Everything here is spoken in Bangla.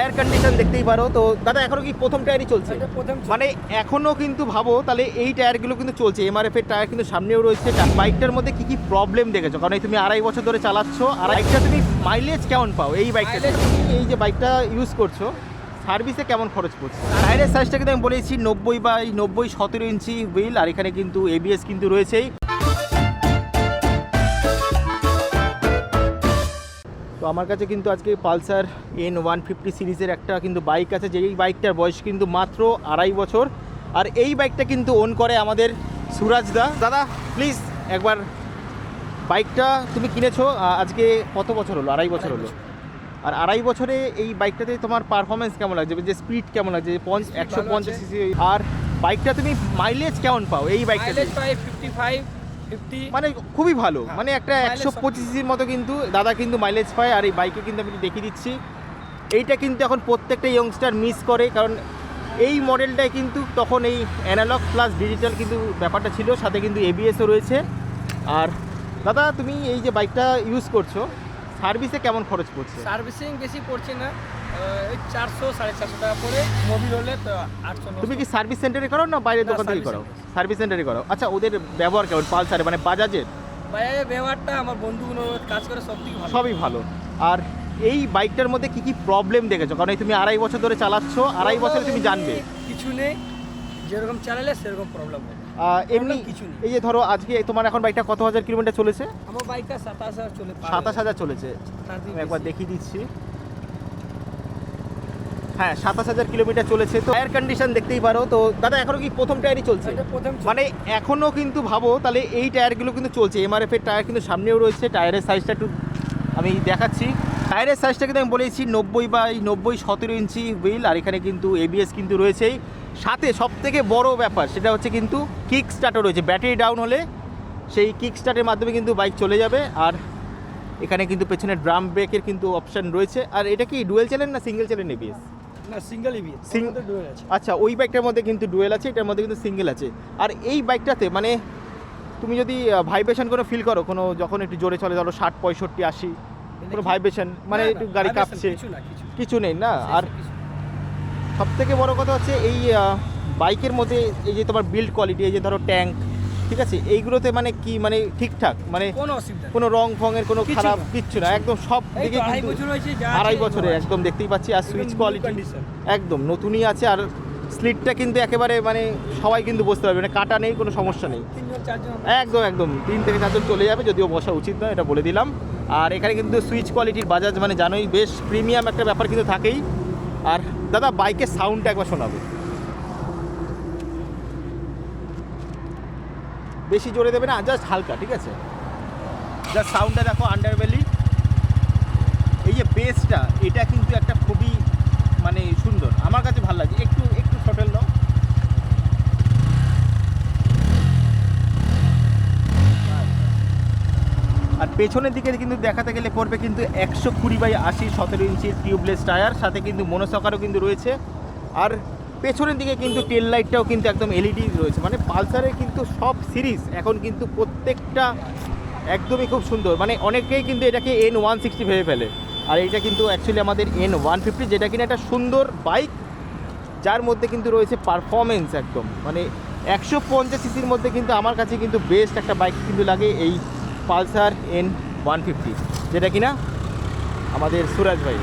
টায়ার কন্ডিশন দেখতেই পারো। তো দাদা এখনো কি প্রথম টায়ারই চলছে? মানে এখনো কিন্তু ভাবো তাহলে এই টায়ারগুলো কিন্তু চলছে, এমআরএফ এর টায়ার কিন্তু সামনেও রয়েছে। বাইকটার মধ্যে কি কি প্রবলেম দেখেছো? কারণ এই তুমি 2.5 বছর ধরে চালাচ্ছ, আর বাইকটা তুমি মাইলেজ কেমন পাও এই বাইকটা? এই যে বাইকটা ইউজ করছো সার্ভিসে কেমন খরচ পড়ছে? টায়ারের সাইজটা কিন্তু আমি বলেছি 90/90 17 ইঞ্চি হুইল, আর এখানে কিন্তু এবিএস কিন্তু রয়েছেই। তো আমার কাছে কিন্তু আজকে পালসার N150 সিরিজের একটা কিন্তু বাইক আছে, যেই বাইকটার বয়স কিন্তু মাত্র 2.5 বছর। আর এই বাইকটা কিন্তু ওন করে আমাদের সুরাজ দা। দাদা প্লিজ একবার, বাইকটা তুমি কিনেছো আজকে কত বছর হলো? 2.5 বছর হলো। আর 2.5 বছরে এই বাইকটাতে তোমার পারফরমেন্স কেমন লাগছে, যে স্পিড কেমন লাগছে, 150 সিসি, আর বাইকটা তুমি মাইলেজ কেমন পাও এই বাইকটা? 55 50 মানে খুবই ভালো, মানে একটা 125 সিসির মতো কিন্তু দাদা কিন্তু মাইলেজ পায়। আর এই বাইকে কিন্তু আমি দেখিয়ে দিচ্ছি, এইটা কিন্তু এখন প্রত্যেকটা ইয়ংস্টার মিস করে, কারণ এই মডেলটায় কিন্তু তখন এই অ্যানালগ প্লাস ডিজিটাল কিন্তু ব্যাপারটা ছিল, সাথে কিন্তু এবিএসও রয়েছে। আর দাদা তুমি এই যে বাইকটা ইউজ করছো সার্ভিসে কেমন খরচ পড়ছে? সার্ভিসিং বেশি পড়ছে না, 400 450 টাকা পরে, মোবিল হলে 800। তুমি কি সার্ভিস সেন্টারে করো না বাইরের দোকান থেকে করো? সার্ভিস সেন্টারে করো। আচ্ছা, ওদের ব্যবহার কেমন পালসারে, মানে বাজাজের? বাজাজের ব্যবহারটা আমার বন্ধুগুলো কাজ করে সবই ভালো। আর এই বাইকটার মধ্যে কি কি প্রবলেম দেখেছো? কারণ এই তুমি 2.5 বছর ধরে চালাচ্ছ, 2.5 বছরে তুমি জানবে কিছু নেই, যেরকম চালালে সেরকম প্রবলেম হবে। এমনি কিছু নেই। এই যে ধরো আজকে তোমার এখন বাইকটা কত হাজার কিলোমিটার চলেছে? আমার বাইকটা 27000 চলে। 27000 চলেছে। একবার দেখিয়ে দিচ্ছি, হ্যাঁ 27000 কিলোমিটার চলেছে। তো টায়ার কন্ডিশন দেখতেই পারো। তো দাদা এখনো কি প্রথম টায়ারই চলছে? মানে এখনো কিন্তু ভাবো তাহলে এই টায়ারগুলো কিন্তু চলছে, এমআরএফ এর টায়ার কিন্তু সামনেও রয়েছে। টায়ারের সাইজটা একটু আমি দেখাচ্ছি, টায়ারের সাইজটা কিন্তু আমি বলেছি 90/90 17 ইঞ্চি হুইল, আর এখানে কিন্তু এবিএস কিন্তু রয়েছেই। সাথে সবথেকে বড় ব্যাপার সেটা হচ্ছে কিন্তু কিক স্টার্টও রয়েছে, ব্যাটারি ডাউন হলে সেই কিক স্টার্টের মাধ্যমে কিন্তু বাইক চলে যাবে। আর এখানে কিন্তু পেছনে ড্রাম ব্রেকের কিন্তু অপশান রয়েছে। আর এটা কি ডুয়েল চ্যানেল না সিঙ্গেল চ্যানেল এবিএস? না, সিঙ্গেল এবিএস, ডুয়েল আছে। আচ্ছা, ওই বাইকটার মধ্যে কিন্তু ডুয়েল আছে, এটার মধ্যে কিন্তু সিঙ্গেল আছে। আর এই বাইকটাতে মানে তুমি যদি ভাইব্রেশন কোনো ফিল করো, কোনো যখন একটু জোরে চলে, ধরো 60 65 80, কোনো ভাইব্রেশন মানে একটু গাড়ি কাঁপছে? কিছু নেই না। আর সবথেকে বড় কথা হচ্ছে এই বাইকের মধ্যে এই যে তোমার বিল্ড কোয়ালিটি, এই যে ধরো ট্যাঙ্ক, ঠিক আছে, এইগুলোতে মানে কি মানে ঠিকঠাক, মানে কোনো রং ফঙের কোনো খারাপ কিচ্ছু না, একদম সব দিকে কিন্তু 2.5 বছরে একদম দেখতেই পাচ্ছি। আর সুইচ কোয়ালিটি একদম নতুনই আছে। আর স্লিটটা কিন্তু একেবারে মানে সবাই কিন্তু বসতে পারবে, মানে কাটা নেই, কোনো সমস্যা নেই, একদম 3 থেকে 4 জন চলে যাবে, যদিও বসা উচিত নয়, এটা বলে দিলাম। আর এখানে কিন্তু সুইচ কোয়ালিটির বাজাজ মানে জানোই বেশ প্রিমিয়াম একটা ব্যাপার কিন্তু থাকেই। আর দাদা বাইকের সাউন্ডটা একবার শোনাবে, বেশি জোরে দেবে না, জাস্ট হালকা, ঠিক আছে? জাস্ট সাউন্ডটা দেখো, আন্ডারবেলি এই যে বেসটা, এটা কিন্তু একটা খুবই মানে সুন্দর, আমার কাছে ভালো লাগে। একটু ছোটেল নাও, আর পেছনের দিকে কিন্তু দেখাতে গেলে পড়বে কিন্তু 120/80 17 ইঞ্চির টিউবলেস টায়ার, সাথে কিন্তু মনোসকারও কিন্তু রয়েছে। আর পেছনের দিকে কিন্তু টেল লাইটটাও কিন্তু একদম এলইডি রয়েছে। মানে পালসারের কিন্তু সব সিরিজ এখন কিন্তু প্রত্যেকটা একদমই খুব সুন্দর। মানে অনেকেই কিন্তু এটাকে N160 ভেবে ফেলে, আর এটা কিন্তু অ্যাকচুয়ালি আমাদের N150, যেটা কিনা একটা সুন্দর বাইক, যার মধ্যে কিন্তু রয়েছে পারফরমেন্স একদম, মানে 150 সিসির মধ্যে কিন্তু আমার কাছে কিন্তু বেস্ট একটা বাইক কিন্তু লাগে এই পালসার N150, যেটা কিনা আমাদের সুরাজ ভাই।